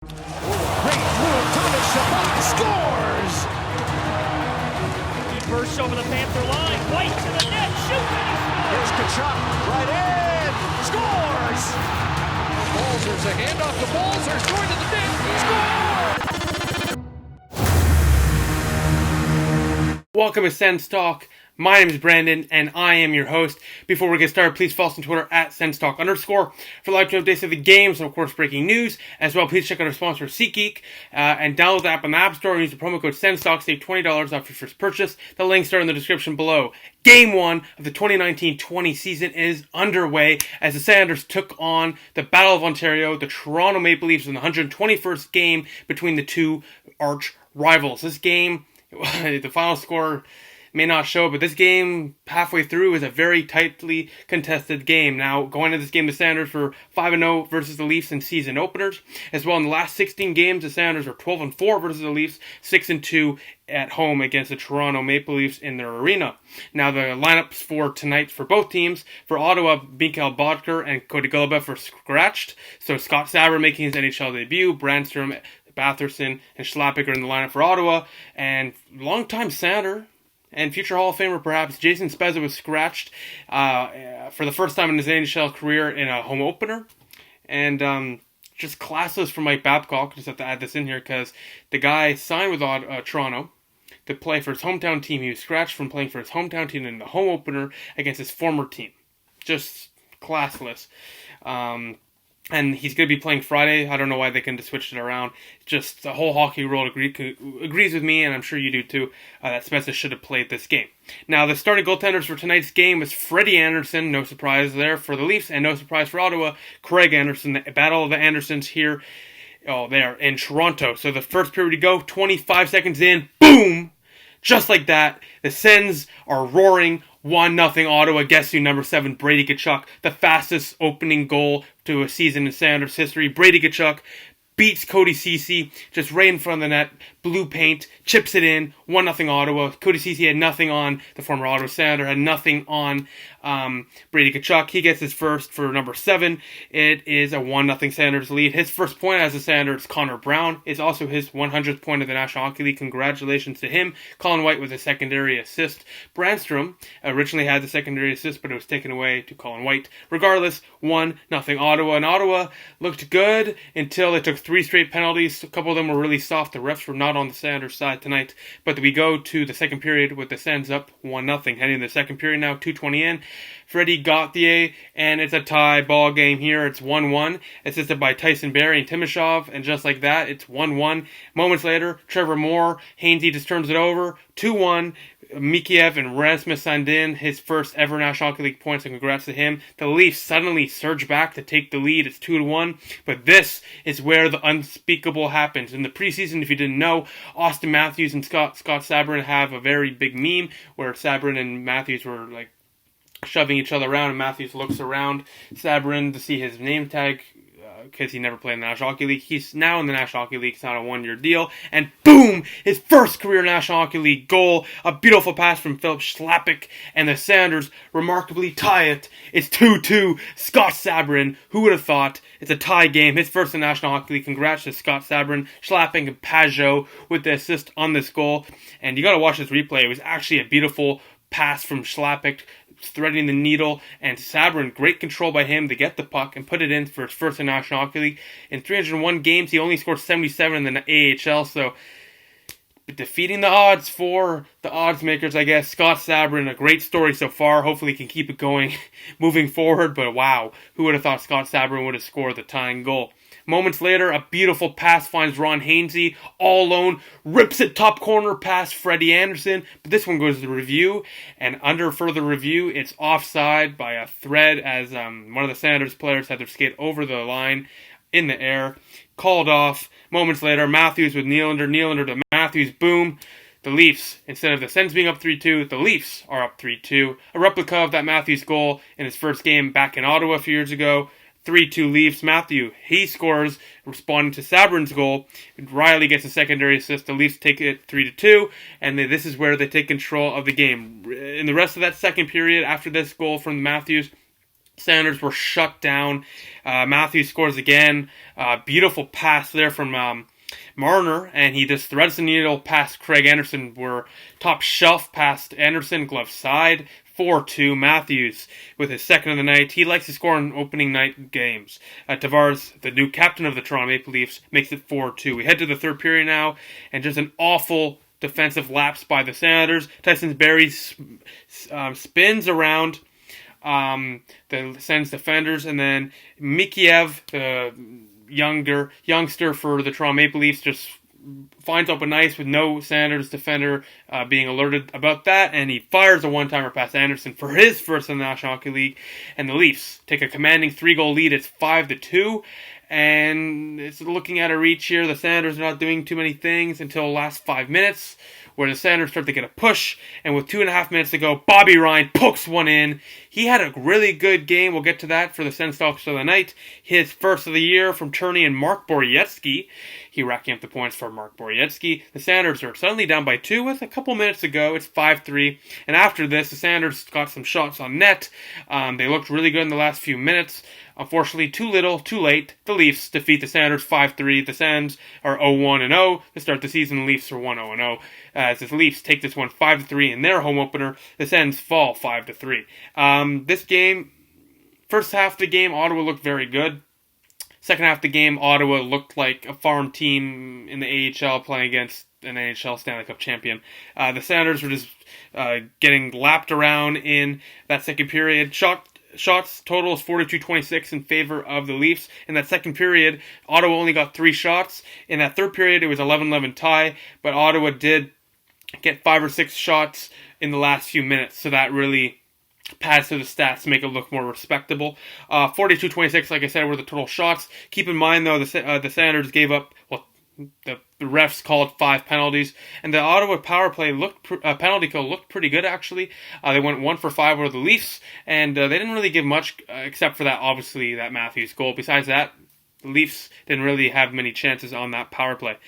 Great move, Thomas Chabot scores! He bursts over the Panther line, White to the net, shoots, and he scores! Here's Kachuk, right in, scores! Balzer's a handoff to Balzer's, going to the net, scores! Welcome to Sens Talk. My name is Brandon, and I am your host. Before we get started, please follow us on Twitter at SensTalk_ for live updates of the games and, of course, breaking news. As well, please check out our sponsor, SeatGeek, and download the app on the App Store and use the promo code SensTalk. Save $20 off your first purchase. The links are in the description below. Game 1 of the 2019-20 season is underway as the Sanders took on the Battle of Ontario, the Toronto Maple Leafs, in the 121st game between the two arch rivals. This game, the final score may not show, but this game halfway through is a very tightly contested game. Now, going into this game, the Sanders were 5-0 versus the Leafs in season openers. As well, in the last 16 games, the Sanders are 12-4 versus the Leafs, 6-2 at home against the Toronto Maple Leafs in their arena. Now, the lineups for tonight for both teams: for Ottawa, Mikhail Bodker and Cody Golubev are scratched. So Scott Sabourin making his NHL debut, Brandstrom, Batherson, and Schlappick are in the lineup for Ottawa. And longtime Sander and future Hall of Famer, perhaps, Jason Spezza was scratched for the first time in his NHL career in a home opener. And just classless for Mike Babcock. Just have to add this in here because the guy signed with Toronto to play for his hometown team. He was scratched from playing for his hometown team in the home opener against his former team. Just classless. And he's going to be playing Friday. I don't know why they couldn't have switched it around. Just the whole hockey world agrees with me, and I'm sure you do too, that Spencer should have played this game. Now, the starting goaltenders for tonight's game was Freddie Anderson. No surprise there for the Leafs, and no surprise for Ottawa. Craig Anderson. The battle of the Andersons here. Oh, there in Toronto. So the first period to go, 25 seconds in, boom! Just like that, the Sens are roaring 1-0 Ottawa. Guess who? Number 7, Brady Tkachuk. The fastest opening goal to a season in Sanders history. Brady Tkachuk beats Cody Ceci just right in front of the net. Blue paint, chips it in. 1-0 Ottawa. Cody Ceci had nothing on the former Ottawa Sander. Had nothing on Brady Tkachuk. He gets his first for number 7. It is a 1-0 Sanders lead. His first point as a Sanders, Connor Brown, is also his 100th point of the National Hockey League. Congratulations to him. Colin White with a secondary assist. Brandstrom originally had the secondary assist, but it was taken away to Colin White. Regardless, 1-0 Ottawa. And Ottawa looked good until they took 3 straight penalties. A couple of them were really soft. The refs were not on the Sanders side tonight. But we go to the second period with the Sens up 1-0. Heading to the second period now, 2:20 in. Freddie Gauthier, and it's a tie ball game here. It's 1-1, assisted by Tyson Barrie and Timashov, and just like that, it's 1-1. Moments later, Trevor Moore, Hainsey just turns it over, 2-1. Mikheyev and Rasmus Sandin, his first ever National Hockey League points, and congrats to him. The Leafs suddenly surge back to take the lead. It's 2-1, but this is where the unspeakable happens. In the preseason, if you didn't know, Austin Matthews and Scott Sabourin have a very big meme where Sabourin and Matthews were like shoving each other around, and Matthews looks around Sabourin to see his name tag because he never played in the National Hockey League. He's now in the National Hockey League. It's not a one-year deal. And boom! His first career National Hockey League goal. A beautiful pass from Philip Schlappick, and the Sanders remarkably tie it. It's 2-2. Scott Sabourin. Who would have thought? It's a tie game. His first in the National Hockey League. Congrats to Scott Sabourin, Schlappick, and Pajot with the assist on this goal. And you got to watch this replay. It was actually a beautiful pass from Schlappick, threading the needle, and Sabourin, great control by him to get the puck and put it in for his first in National Hockey League. In 301 games, he only scored 77 in the AHL, so defeating the odds for the odds makers, I guess. Scott Sabourin, a great story so far. Hopefully he can keep it going moving forward, but wow, who would have thought Scott Sabourin would have scored the tying goal? Moments later, a beautiful pass finds Ron Hainsey, all alone, rips it top corner past Freddie Anderson, but this one goes to review, and under further review, it's offside by a thread as one of the Sanders players had their skate over the line in the air, called off. Moments later, Matthews with Nylander to Matthews, boom. The Leafs, instead of the Sens being up 3-2, the Leafs are up 3-2. A replica of that Matthews goal in his first game back in Ottawa a few years ago. 3-2 Leafs. Matthew, he scores, responding to Sabourin's goal. Riley gets a secondary assist. The Leafs take it 3-2, and this is where they take control of the game. In the rest of that second period, after this goal from Matthews, Sanders were shut down. Matthews scores again. Beautiful pass there from Marner, and he just threads the needle past Craig Anderson. Were top shelf past Anderson, glove side. 4-2 Matthews with his second of the night. He likes to score in opening night games. Tavares, the new captain of the Toronto Maple Leafs, makes it 4-2. We head to the third period now, and just an awful defensive lapse by the Senators. Tyson Barrie spins around the Sens defenders, and then Mikheyev, the youngster for the Toronto Maple Leafs, just finds open ice with no Sanders defender being alerted about that, and he fires a one-timer past Anderson for his first in the National Hockey League, and the Leafs take a commanding 3-goal lead. It's 5-2, and it's looking at a reach here. The Sanders are not doing too many things until the last 5 minutes, where the Sanders start to get a push, and with 2.5 minutes to go, Bobby Ryan pokes one in. He had a really good game. We'll get to that for the Sens Stalks of the night. His first of the year from Turney and Mark Borowiecki. He racking up the points for Mark Borowiecki. The Sanders are suddenly down by 2 with a couple minutes to go. It's 5-3. And after this, the Sanders got some shots on net. They looked really good in the last few minutes. Unfortunately, too little, too late. The Leafs defeat the Sanders 5-3. The Sens are 0-1-0 to start the season. The Leafs are 1-0-0. As the Leafs take this one 5-3 in their home opener, the Sens fall 5-3. This game, first half of the game, Ottawa looked very good. Second half of the game, Ottawa looked like a farm team in the AHL playing against an NHL Stanley Cup champion. The Sanders were just getting lapped around in that second period. Shots total is 42-26 in favor of the Leafs. In that second period, Ottawa only got 3 shots. In that third period, it was 11-11 tie, but Ottawa did get 5 or 6 shots in the last few minutes, so that really pads to the stats to make it look more respectable. 42-26, like I said, were the total shots. Keep in mind, though, the Sanders gave up, the refs called 5 penalties, and the Ottawa power play penalty kill looked pretty good, actually. They went 1 for 5 over the Leafs, and they didn't really give much, except for that, obviously, that Matthews goal. Besides that, the Leafs didn't really have many chances on that power play.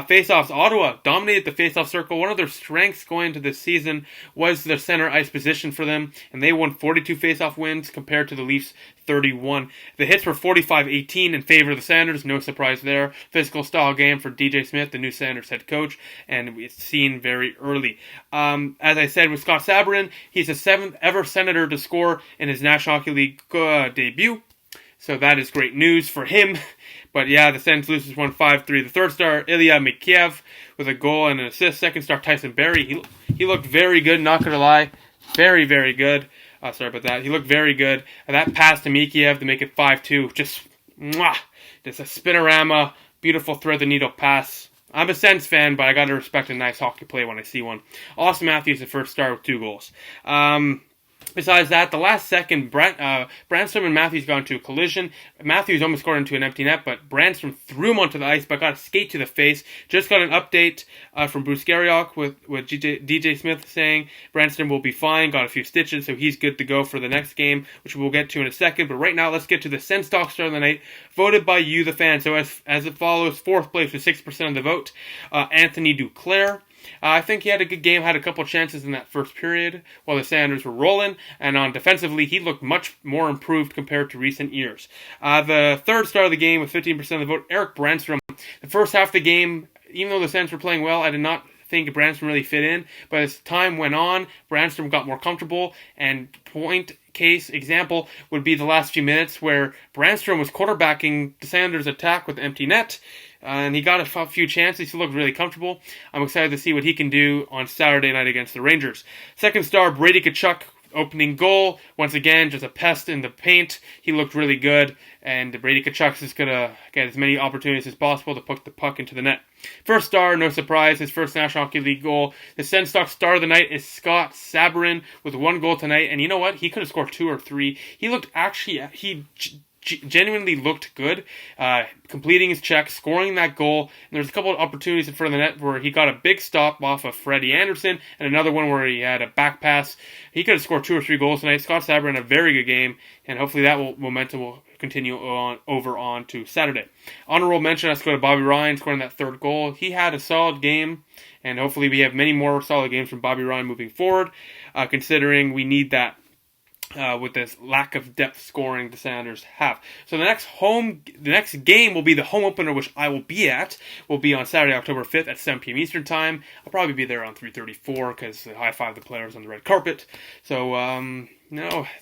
Face-offs, Ottawa dominated the face-off circle. One of their strengths going into this season was their center ice position for them, and they won 42 face-off wins compared to the Leafs 31. The hits were 45-18 in favor of the Sanders. No surprise there. Physical style game for DJ Smith, the new Sanders head coach, and it's seen very early. As I said with Scott Sabourin, he's the 7th ever Senator to score in his National Hockey League debut. So that is great news for him. But yeah, the Sens loses 1-5-3. The third star, Ilya Mikheyev, with a goal and an assist. Second star, Tyson Barrie. He looked very good, not going to lie. Very, very good. Sorry about that. He looked very good. That pass to Mikheyev to make it 5-2. Just a spinorama. Beautiful thread-the-needle pass. I'm a Sens fan, but I got to respect a nice hockey play when I see one. Austin Matthews, the first star with 2 goals. Besides that, the last second, Brandstrom and Matthews got into a collision. Matthews almost scored into an empty net, but Brandstrom threw him onto the ice, but got a skate to the face. Just got an update from Bruce Garriock with DJ Smith saying Brandstrom will be fine, got a few stitches, so he's good to go for the next game, which we'll get to in a second. But right now, let's get to the Sens Stalk Star of the Night, voted by you, the fan. So as it follows, 4th place with 6% of the vote, Anthony Duclair. I think he had a good game, had a couple chances in that first period while the Sanders were rolling, and on defensively, he looked much more improved compared to recent years. The third star of the game with 15% of the vote, Erik Brandstrom. The first half of the game, even though the Sens were playing well, I did not think Brandstrom really fit in, but as time went on, Brandstrom got more comfortable, and case example would be the last few minutes where Brandstrom was quarterbacking the Sanders' attack with empty net, and he got a few chances. He looked really comfortable. I'm excited to see what he can do on Saturday night against the Rangers. Second star, Brady Tkachuk, opening goal. Once again, just a pest in the paint. He looked really good, and Brady Tkachuk is going to get as many opportunities as possible to put the puck into the net. First star, no surprise, his first National Hockey League goal. The Sens Stalk Star of the Night is Scott Sabourin with 1 goal tonight, and you know what? He could have scored 2 or 3. He looked genuinely looked good, completing his check, scoring that goal, and there's a couple of opportunities in front of the net where he got a big stop off of Freddie Anderson, and another one where he had a back pass. He could have scored 2 or 3 goals tonight. Scott Sabourin, a very good game, and hopefully that momentum will continue on to Saturday. Honorable mention has to go to Bobby Ryan scoring that 3rd goal. He had a solid game, and hopefully we have many more solid games from Bobby Ryan moving forward, considering we need that with this lack of depth scoring the Sounders have. So the next game will be the home opener, which I will be at. Will be on Saturday, October 5th at 7 p.m. Eastern Time. I'll probably be there around 3:34 because I high-five the players on the red carpet. So,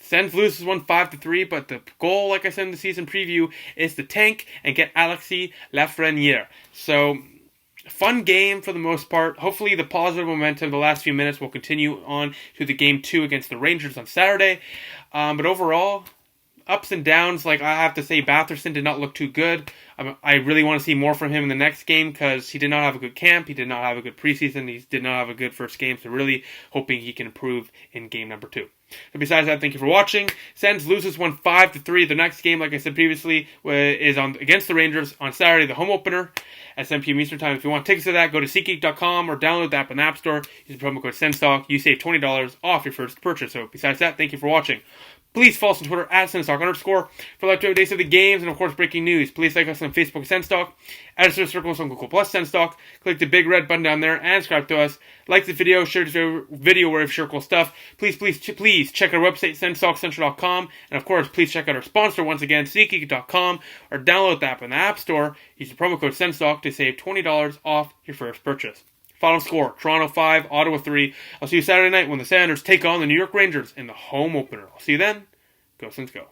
Sens loses 5-3, but the goal, like I said in the season preview, is to tank and get Alexis Lafreniere. So, fun game for the most part. Hopefully the positive momentum the last few minutes will continue on to the game 2 against the Rangers on Saturday. But overall, ups and downs. Like, I have to say, Batherson did not look too good. I really want to see more from him in the next game because he did not have a good camp. He did not have a good preseason. He did not have a good first game. So really hoping he can improve in game number 2. So besides that, thank you for watching. Sens loses 5-3. The next game, like I said previously, is against the Rangers on Saturday, the home opener at 7 p.m. Eastern Time. If you want tickets to that, go to SeatGeek.com or download the app in the App Store. Use the promo code SENSTALK. You save $20 off your first purchase. So besides that, thank you for watching. Please follow us on Twitter at SensTalk_ for live updates of the games and, of course, breaking news. Please like us on Facebook, SensTalk. Add us to the circles on Google Plus, SensTalk. Click the big red button down there and subscribe to us. Like the video, share the video wherever you share cool stuff. Please check our website, SensTalkCentral.com. And, of course, please check out our sponsor once again, SeatGeek.com, or download the app in the App Store. Use the promo code SensTalk to save $20 off your first purchase. Final score, Toronto 5, Ottawa 3. I'll see you Saturday night when the Sounders take on the New York Rangers in the home opener. I'll see you then. Go Sens go.